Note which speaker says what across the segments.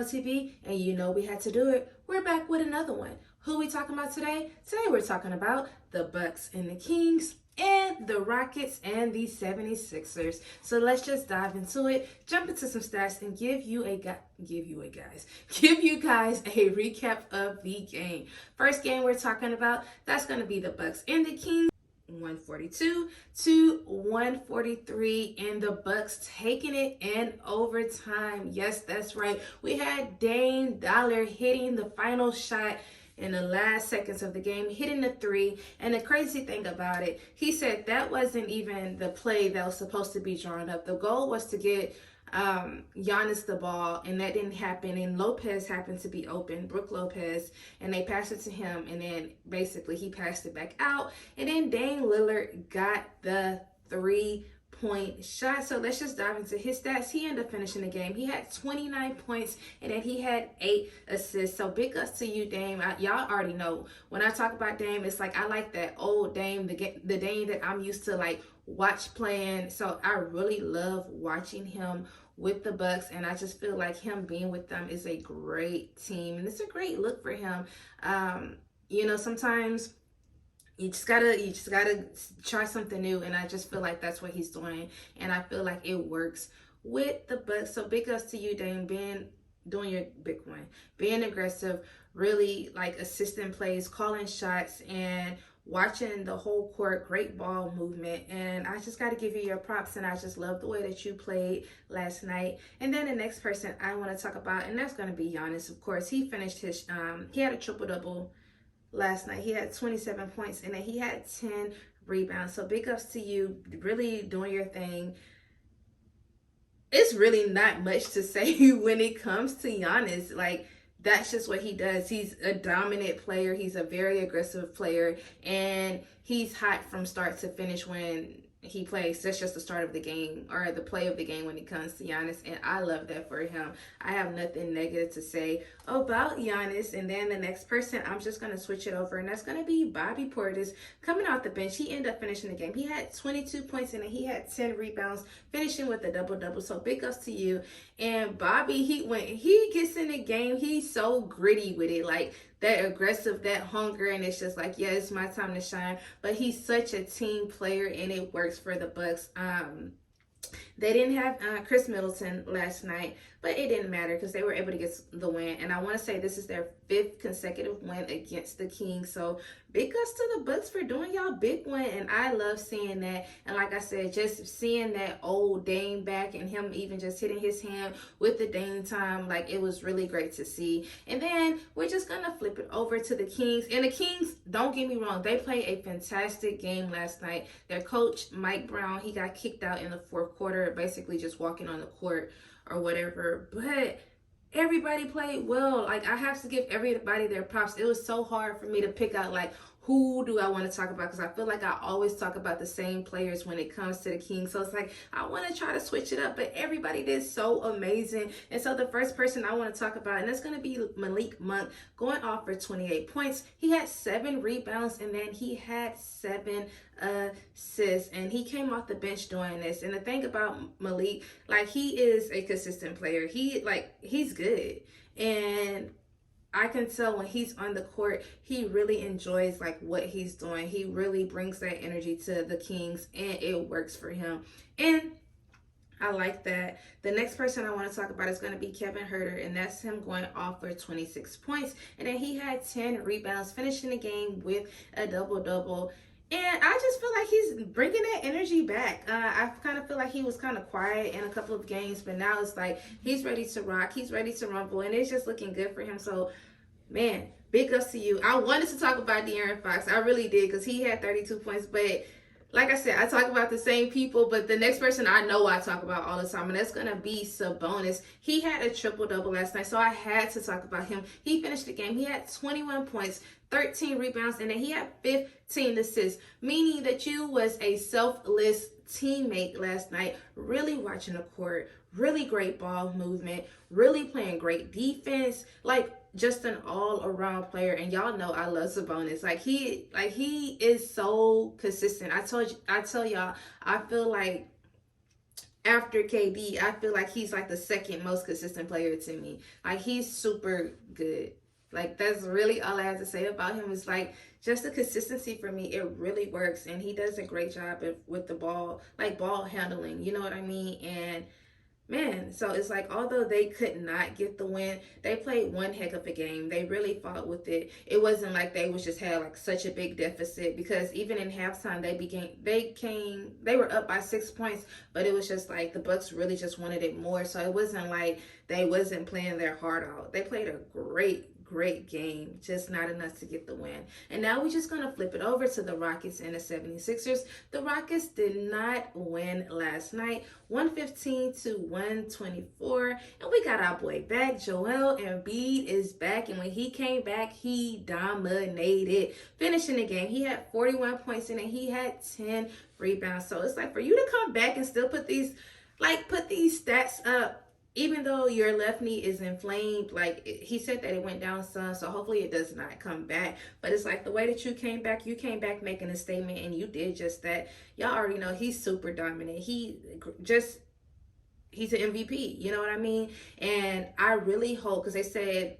Speaker 1: TV, and you know we had to do it. We're back with another one. Who we talking about today? Today we're talking about the Bucks and the Kings and the Rockets and the 76ers. So let's just dive into it, jump into some stats, and give you guys a recap of the game. First game we're talking about, that's going to be the Bucks and the Kings. 142 to 143, and the Bucks taking it in overtime. Yes, that's right. We had Dame Dollar hitting the final shot in the last seconds of the game, hitting the three. And the crazy thing about it, he said that wasn't even the play that was supposed to be drawn up. The goal was to get Giannis the ball, and that didn't happen, and Lopez happened to be open, Brook Lopez, and they passed it to him, and then basically he passed it back out, and then Dame Lillard got the 3-point shot. So let's just dive into his stats. He ended up finishing the game. He had 29 points, and then he had 8 assists. So big ups to you, Dame. Y'all already know when I talk about Dame, it's like I like that old Dame, the Dame that I'm used to like watch playing. So I really love watching him with the Bucks, and I just feel like him being with them is a great team, and it's a great look for him. Sometimes you just gotta try something new, and I just feel like that's what he's doing, and I feel like it works with the Bucks. So big ups to you, Dame, doing your big one, being aggressive, really like assisting plays, calling shots, and watching the whole court. Great ball movement, and I just got to give you your props, and I just love the way that you played last night. And then the next person I want to talk about, and that's going to be Giannis. Of course, he finished his he had a triple-double last night. He had 27 points, and then he had 10 rebounds. So big ups to you, really doing your thing. It's really not much to say when it comes to Giannis. Like, that's just what he does. He's a dominant player. He's a very aggressive player, and he's hot from start to finish when he plays. That's just the start of the game, or the play of the game when it comes to Giannis, and I love that for him. I have nothing negative to say about Giannis. And then the next person, I'm just going to switch it over, and that's going to be Bobby Portis coming off the bench. He ended up finishing the game. He had 22 points, and he had 10 rebounds, finishing with a double-double. So big ups to you. And Bobby, he gets in the game, he's so gritty with it, like that aggressive, that hunger, and it's just like, yeah, it's my time to shine. But he's such a team player, and it works for the Bucks. They didn't have Chris Middleton last night, but it didn't matter because they were able to get the win. And I want to say this is their 5th consecutive win against the Kings. So big ups to the Bucks for doing y'all big win, and I love seeing that. And like I said, just seeing that old Dame back, and him even just hitting his hand with the Dametime, like it was really great to see. And then we're just gonna flip it over to the Kings. And the Kings, don't get me wrong, they played a fantastic game last night. Their coach, Mike Brown, he got kicked out in the 4th quarter, basically just walking on the court or whatever, but everybody played well. Like, I have to give everybody their props. It was so hard for me to pick out like who do I want to talk about, because I feel like I always talk about the same players when it comes to the Kings. So it's like I want to try to switch it up, but everybody did so amazing. And so the first person I want to talk about, and that's going to be Malik Monk, going off for 28 points. He had 7 rebounds, and then he had 7 assists, and he came off the bench doing this. And the thing about Malik, like, he is a consistent player. He's good, and I can tell when he's on the court, he really enjoys like what he's doing. He really brings that energy to the Kings, and it works for him. And I like that. The next person I want to talk about is going to be Kevin Huerter, and that's him going off for 26 points. And then he had 10 rebounds, finishing the game with a double-double. And I just feel like he's bringing that energy back. I kind of feel like he was kind of quiet in a couple of games, but now it's like he's ready to rock. He's ready to rumble, and it's just looking good for him. So, man, big ups to you. I wanted to talk about De'Aaron Fox. I really did, because he had 32 points. But like I said, I talk about the same people, but the next person I know I talk about all the time, and that's going to be Sabonis. He had a triple-double last night, so I had to talk about him. He finished the game. He had 21 points, 13 rebounds, and then he had 15 assists, meaning that you was a selfless teammate last night, really watching the court, really great ball movement, really playing great defense, like just an all-around player. And y'all know I love Sabonis. He is so consistent. I tell y'all, I feel like after KD, I feel like he's like the second most consistent player to me. Like he's super good. Like that's really all I have to say about him is like just the consistency for me. It really works, and he does a great job with the ball, like ball handling. You know what I mean? And man, so it's like although they could not get the win, they played one heck of a game. They really fought with it. It wasn't like they was just had like such a big deficit because even in halftime they were up by 6 points, but it was just like the Bucks really just wanted it more. So it wasn't like they wasn't playing their heart out. They played a great game, just not enough to get the win. And now we're just going to flip it over to the Rockets and the 76ers. The Rockets did not win last night, 115 to 124. And we got our boy back. Joel Embiid is back. And when he came back, he dominated. Finishing the game, he had 41 points in it. He had 10 rebounds. So it's like for you to come back and still put these stats up, even though your left knee is inflamed, like he said that it went down some, so hopefully it does not come back. But it's like the way that you came back making a statement, and you did just that. Y'all already know he's super dominant. He's an MVP, you know what I mean? And I really hope, because they said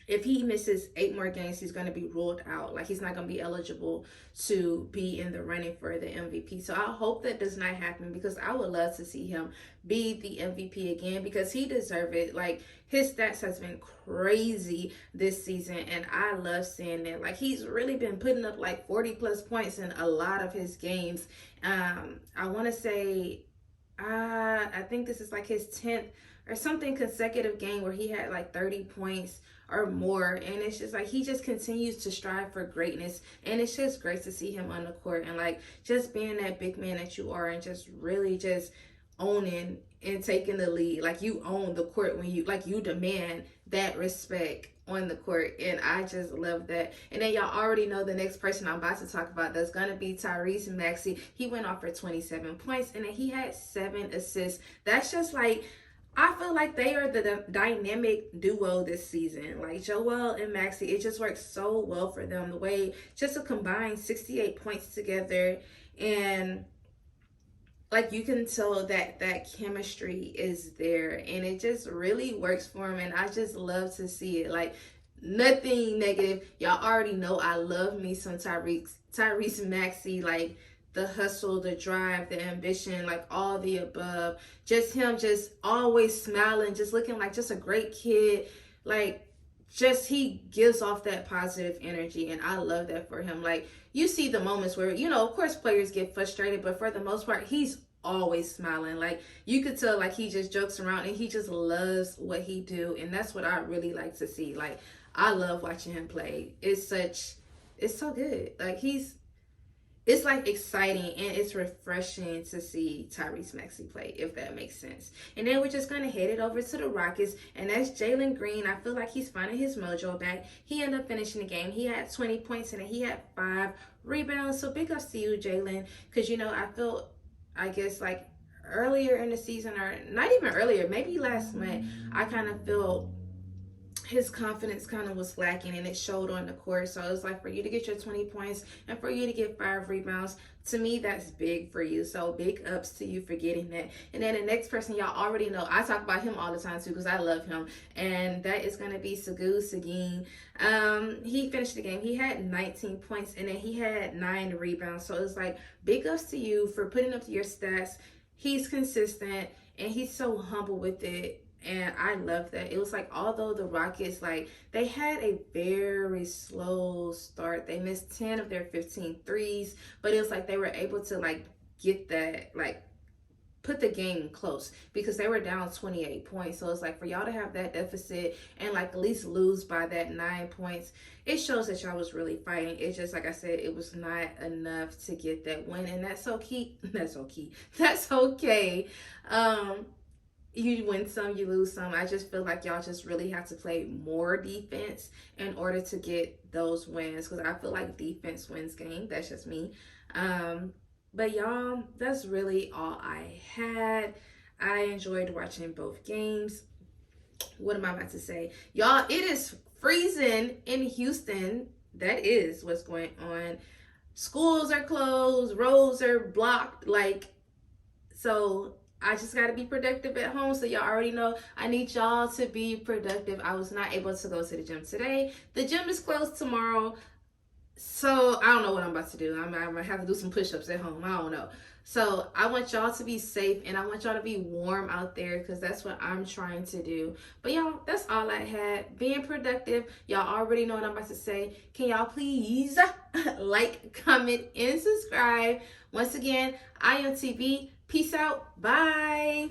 Speaker 1: if he misses 8 more games, he's going to be ruled out. Like he's not going to be eligible to be in the running for the MVP. So I hope that does not happen because I would love to see him be the MVP again because he deserves it. Like his stats has been crazy this season and I love seeing that. Like he's really been putting up like 40 plus points in a lot of his games. I want to say I think this is like his 10th or something consecutive game where he had like 30 points or more, and it's just like he just continues to strive for greatness, and it's just great to see him on the court and like just being that big man that you are and just really just owning and taking the lead. Like you own the court when you demand that respect on the court, and I just love that. And then y'all already know the next person I'm about to talk about, that's gonna be Tyrese Maxey. He went off for 27 points and then he had 7 assists. That's just like, I feel like they are the dynamic duo this season. Like Joel and Maxey, it just works so well for them. The way just to combine 68 points together, and like you can tell that that chemistry is there, and it just really works for them. And I just love to see it. Like nothing negative. Y'all already know I love me some Tyrese Maxey. Like the hustle, the drive, the ambition, like all the above. Just him just always smiling, just looking like just a great kid. Like just he gives off that positive energy, and I love that for him. Like you see the moments where, you know, of course players get frustrated, but for the most part he's always smiling. Like you could tell like he just jokes around and he just loves what he do, and that's what I really like to see. Like I love watching him play. It's so good. Like it's like exciting and it's refreshing to see Tyrese Maxey play, if that makes sense. And then we're just going to head it over to the Rockets, and that's Jalen Green. I feel like he's finding his mojo back. He ended up finishing the game. He had 20 points and he had 5 rebounds. So big ups to you, Jalen, because, you know, I guess like earlier in the season, or not even earlier, maybe last month, I kind of feel his confidence kind of was lacking, and it showed on the court. So it's like for you to get your 20 points and for you to get 5 rebounds, to me that's big for you. So big ups to you for getting that. And then the next person, y'all already know, I talk about him all the time too because I love him, and that is going to be Seguin. He finished the game. He had 19 points and then he had 9 rebounds. So it's like big ups to you for putting up your stats. He's consistent and he's so humble with it. And I love that. It was like, although the Rockets, like, they had a very slow start. They missed 10 of their 15 threes. But it was like they were able to, like, get that, like, put the game close because they were down 28 points. So it's like for y'all to have that deficit and, like, at least lose by that 9 points, it shows that y'all was really fighting. It's just, like I said, it was not enough to get that win. And that's so key. That's okay. You win some, you lose some. I just feel like y'all just really have to play more defense in order to get those wins, because I feel like defense wins game. That's just me. But y'all, that's really all I had. I enjoyed watching both games. What am I about to say? Y'all, it is freezing in Houston. That is what's going on. Schools are closed, roads are blocked. Like, so I just got to be productive at home. So y'all already know I need y'all to be productive. I was not able to go to the gym today. The gym is closed tomorrow. So I don't know what I'm about to do. I might have to do some push-ups at home. I don't know. So I want y'all to be safe and I want y'all to be warm out there because that's what I'm trying to do. But y'all, that's all I had. Being productive. Y'all already know what I'm about to say. Can y'all please like, comment, and subscribe? Once again, I am TV. Peace out. Bye.